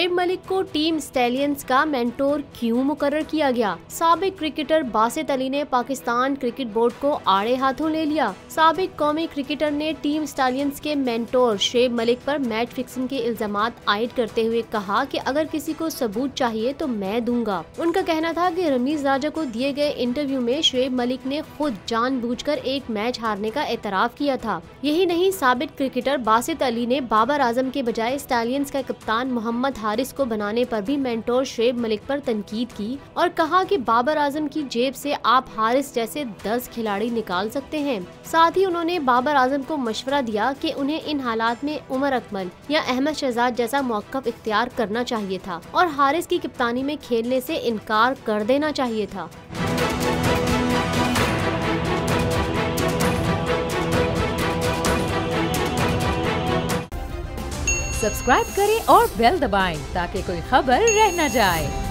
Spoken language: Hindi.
शुएब मलिक को टीम स्टैलियंस का मेंटोर क्यों मुकर्रर किया गया? साबिक क्रिकेटर बासित अली ने पाकिस्तान क्रिकेट बोर्ड को आड़े हाथों ले लिया। साबिक कौमी क्रिकेटर ने टीम स्टैलियंस के मेंटोर शुएब मलिक पर मैच फिक्सिंग के इल्जामात आयद करते हुए कहा कि अगर किसी को सबूत चाहिए तो मैं दूंगा। उनका कहना था कि रमीज राजा को दिए गए इंटरव्यू में शुएब मलिक ने खुद जानबूझकर एक मैच हारने का एतराफ किया था। यही नहीं, साबिक क्रिकेटर बासित अली ने बाबर आजम के बजाय स्टैलियंस का कप्तान मोहम्मद हारिस को बनाने पर भी मेंटोर शुएब मलिक पर तनकीद की और कहा कि बाबर आजम की जेब से आप हारिस जैसे 10 खिलाड़ी निकाल सकते हैं। साथ ही उन्होंने बाबर आजम को मशवरा दिया कि उन्हें इन हालात में उमर अकमल या अहमद शहजाद जैसा मौक़िफ़ इख्तियार करना चाहिए था और हारिस की कप्तानी में खेलने से इनकार कर देना चाहिए था। सब्सक्राइब करें और बेल दबाएं ताकि कोई खबर रह न जाए।